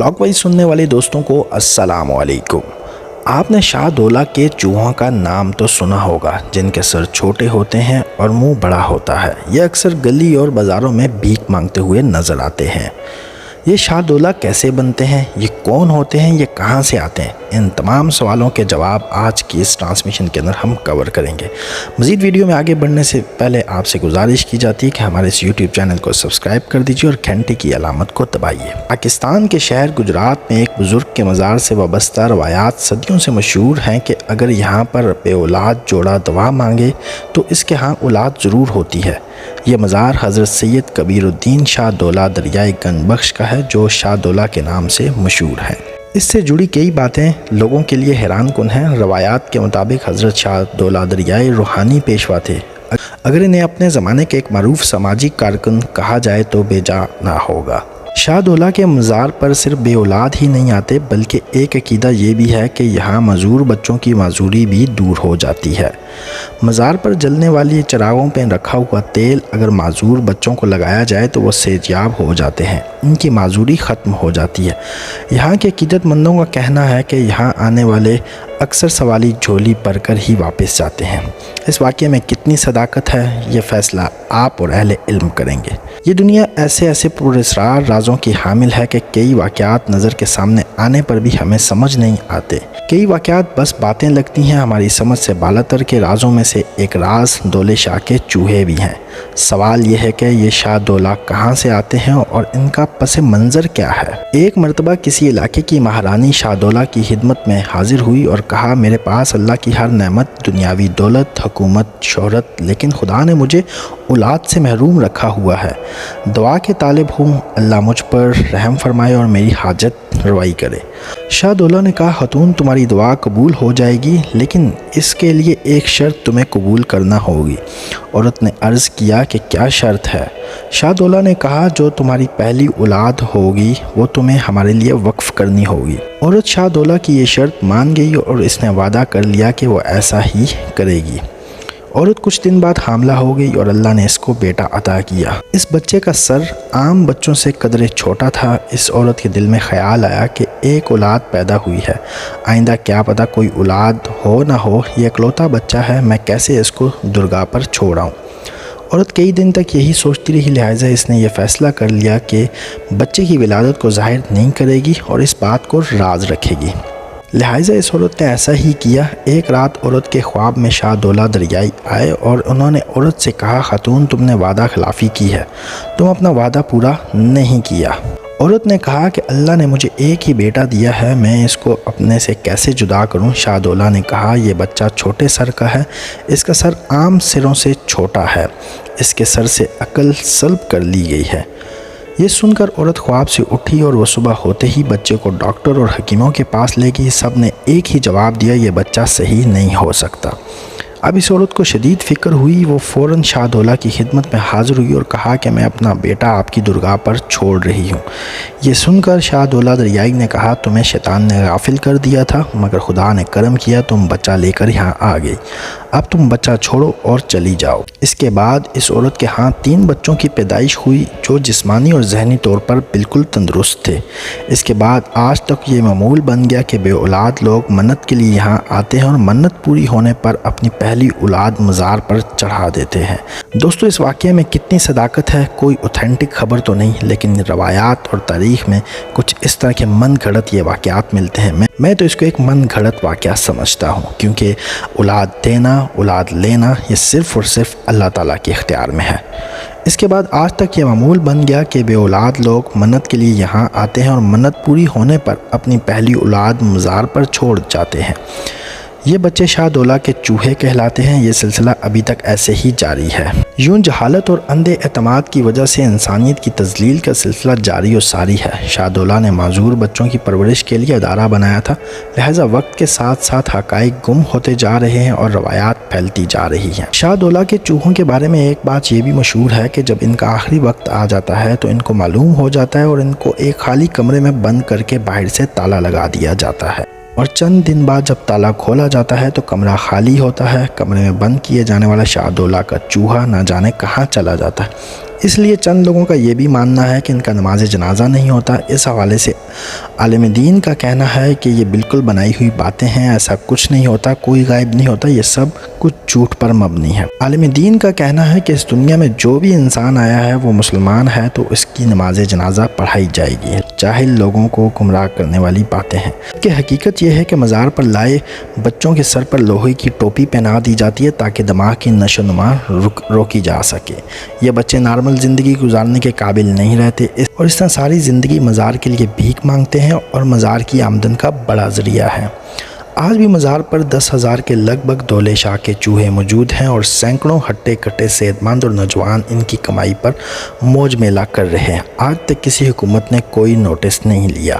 Blog wise सुनने वाले दोस्तों को अस्सलाम वालेकुम। आपने शाहदौला के चूहों का नाम तो सुना होगा, जिनके सर छोटे होते हैं और मुंह बड़ा होता है। ये अक्सर गली और बाज़ारों में भीख मांगते हुए नज़र आते हैं। ये शाहदौला कैसे बनते हैं, ये कौन होते हैं, ये कहाँ से आते हैं, इन तमाम सवालों के जवाब आज की इस ट्रांसमिशन के अंदर हम कवर करेंगे। मज़ीद वीडियो में आगे बढ़ने से पहले आपसे गुजारिश की जाती है कि हमारे इस यूट्यूब चैनल को सब्सक्राइब कर दीजिए और घंटे की अलामत को दबाइए। पाकिस्तान के शहर गुजरात में एक बुज़ुर्ग के मज़ार से वाबस्ता रवायात सदियों से मशहूर हैं कि अगर यहाँ पर बेऔलाद जोड़ा दवा मांगे तो इसके यहाँ औलाद ज़रूर होती है। ये मज़ार हज़रत सैयद कबीरुद्दीन शाहदौला दरियाए गंजबख्श का है, जो शाहदौला के नाम से मशहूर है। इससे जुड़ी कई बातें लोगों के लिए हैरान कुन हैं। रवायात के मुताबिक हज़रत शाहदौला दरियाए रूहानी पेशवा थे। अगर इन्हें अपने ज़माने के एक मरूफ सामाजिक कारकुन कहा जाए तो बेजा ना होगा। शाहदौला के मज़ार पर सिर्फ बेऔलाद ही नहीं आते, बल्कि एक अकीदा ये भी है कि यहाँ मज़ूर बच्चों की माजूरी भी दूर हो जाती है। मज़ार पर जलने वाली चिरागों पर रखा हुआ तेल अगर माजूर बच्चों को लगाया जाए तो वो सेहतयाब हो जाते हैं, इनकी माजूरी ख़त्म हो जाती है। यहाँ के अकीदतमंदों का कहना है कि यहाँ आने वाले अक्सर सवाली झोली भरकर ही वापस जाते हैं। इस वाक़े में कितनी सदाकत है, ये फ़ैसला आप और अहले इल्म करेंगे। ये दुनिया ऐसे ऐसे पुरअसरार राज़ों की हामिल है कि कई वाक़यात नज़र के सामने आने पर भी हमें समझ नहीं आते। कई वाक़यात बस बातें लगती हैं, हमारी समझ से बालातर के राज़ों में से एक राज दौले शाह के चूहे भी हैं। सवाल यह है कि ये शाहदौला कहाँ से आते हैं और इनका पस मंज़र क्या है। एक मरतबा किसी इलाके की महारानी शाहदौला की खिदमत में हाजिर हुई और कहा, मेरे पास अल्लाह की हर नेमत, दुनियावी दौलत, हुकूमत, शोहरत, लेकिन खुदा ने मुझे औलाद से महरूम रखा हुआ है। दुआ के तालिब हूँ, अल्लाह मुझ पर रहम फरमाए और मेरी हाजत रवाई करे। शाहदौला ने कहा, खतून तुम्हारी दुआ कबूल हो जाएगी, लेकिन इसके लिए एक शर्त तुम्हें कबूल करना होगी। औरत ने अर्ज़ किया कि क्या शर्त है। शाहदौला ने कहा, जो तुम्हारी पहली औलाद होगी वो तुम्हें हमारे लिए वक्फ़ करनी होगी। औरत शाहदौला की ये शर्त मान गई और इसने वादा कर लिया कि वो ऐसा ही करेगी। औरत कुछ दिन बाद हामला हो गई और अल्लाह ने इसको बेटा अता किया। इस बच्चे का सर आम बच्चों से कदरे छोटा था। इस औरत के दिल में ख्याल आया कि एक औलाद पैदा हुई है, आइंदा क्या पता कोई औलाद हो ना हो, ये इकलौता बच्चा है, मैं कैसे इसको दुर्गा पर छोड़ाऊँ। औरत कई दिन तक यही सोचती रही, लिहाजा इसने यह फ़ैसला कर लिया कि बच्चे की विलादत को ज़ाहिर नहीं करेगी और इस बात को राज रखेगी। लिहाजा इस औरत ने ऐसा ही किया। एक रात औरत के ख्वाब में शाहदौला दरियाई आए और उन्होंने औरत से कहा, खातून तुमने वादा खिलाफ़ी की है, तुम अपना वादा पूरा नहीं किया। औरत ने कहा कि अल्लाह ने मुझे एक ही बेटा दिया है, मैं इसको अपने से कैसे जुदा करूं। शाहदौला ने कहा, यह बच्चा छोटे सर का है, इसका सर आम सिरों से छोटा है, इसके सर से अक्ल सल्ब कर ली गई है। ये सुनकर औरत ख्वाब से उठी और वह सुबह होते ही बच्चे को डॉक्टर और हकीमों के पास ले गई। सब ने एक ही जवाब दिया, ये बच्चा सही नहीं हो सकता। अब इस औरत को शदीद फ़िक्र हुई। वो फ़ौरन शाहदौला की खिदमत में हाज़िर हुई और कहा कि मैं अपना बेटा आपकी दुर्गा पर छोड़ रही हूँ। ये सुनकर शाहदौला दरियाई ने कहा, तुम्हें शैतान ने गाफिल कर दिया था, मगर खुदा ने करम किया, तुम बच्चा लेकर यहाँ आ गई। अब तुम बच्चा छोड़ो और चली जाओ। इसके बाद इस औरत के हाथ 3 बच्चों की पैदाइश हुई, जो जिस्मानी और जहनी तौर पर बिल्कुल तंदुरुस्त थे। इसके बाद आज तक ये मामूल बन गया कि बेऔलाद लोग मन्नत के लिए यहाँ आते हैं और मन्नत पूरी होने पर अपनी पहली औलाद मज़ार पर चढ़ा देते हैं। दोस्तों, इस वाक़े में कितनी सदाकत है, कोई ऑथेंटिक खबर तो नहीं, लेकिन रवायात और तारीख़ में कुछ इस तरह के मन घड़त ये वाक़यात मिलते हैं। मैं तो इसको एक मन घड़त वाक़या समझता हूँ, क्योंकि औलाद देना, औलाद लेना, ये सिर्फ़ और सिर्फ अल्लाह ताला के इख्तियार में है। इसके बाद आज तक ये मामूल बन गया कि बेऔलाद लोग मन्नत के लिए यहाँ आते हैं और मन्नत पूरी होने पर अपनी पहली औलाद मज़ार पर छोड़ जाते हैं। ये बच्चे शाहदौला के चूहे कहलाते हैं। ये सिलसिला अभी तक ऐसे ही जारी है। यूं जहालत और अंधे एतमाद की वजह से इंसानियत की तज़लील का सिलसिला जारी और सारी है। शाहदौला ने माजूर बच्चों की परवरिश के लिए अदारा बनाया था, लिहाजा वक्त के साथ साथ हक़ाइक़ गुम होते जा रहे हैं और रवायात फैलती जा रही हैं। शाहदौला के चूहों के बारे में एक बात ये भी मशहूर है कि जब इनका आखिरी वक्त आ जाता है तो इनको मालूम हो जाता है और इनको एक खाली कमरे में बंद करके बाहर से ताला लगा दिया जाता है। اور چند دن بعد جب تالا کھولا جاتا ہے تو کمرہ خالی ہوتا ہے۔ کمرے میں بند کیے جانے والا شاہدولہ کا چوہا نہ جانے کہاں چلا جاتا ہے۔ اس لیے چند لوگوں کا یہ بھی ماننا ہے کہ ان کا نماز جنازہ نہیں ہوتا۔ اس حوالے سے عالم دین کا کہنا ہے کہ یہ بالکل بنائی ہوئی باتیں ہیں، ایسا کچھ نہیں ہوتا، کوئی غائب نہیں ہوتا، یہ سب کچھ جھوٹ پر مبنی ہے۔ عالم دین کا کہنا ہے کہ اس دنیا میں جو بھی انسان آیا ہے وہ مسلمان ہے تو اس کی نماز جنازہ پڑھائی جائے گی، چاہے لوگوں کو گمراہ کرنے والی باتیں ہیں۔ کہ حقیقت یہ ہے کہ مزار پر لائے بچوں کے سر پر لوہے کی ٹوپی پہنا دی جاتی ہے تاکہ دماغ کی نشو و نما روکی جا سکے۔ یہ بچے نارمل زندگی گزارنے کے قابل نہیں رہتے اور اس طرح ساری زندگی مزار کے لیے بھیک مانگتے ہیں اور مزار کی آمدن کا بڑا ذریعہ ہے۔ آج بھی مزار پر 10,000 کے لگ بھگ دولے شاہ کے چوہے موجود ہیں اور سینکڑوں ہٹے کٹے صحت مند اور نوجوان ان کی کمائی پر موج میلہ کر رہے ہیں۔ آج تک کسی حکومت نے کوئی نوٹس نہیں لیا۔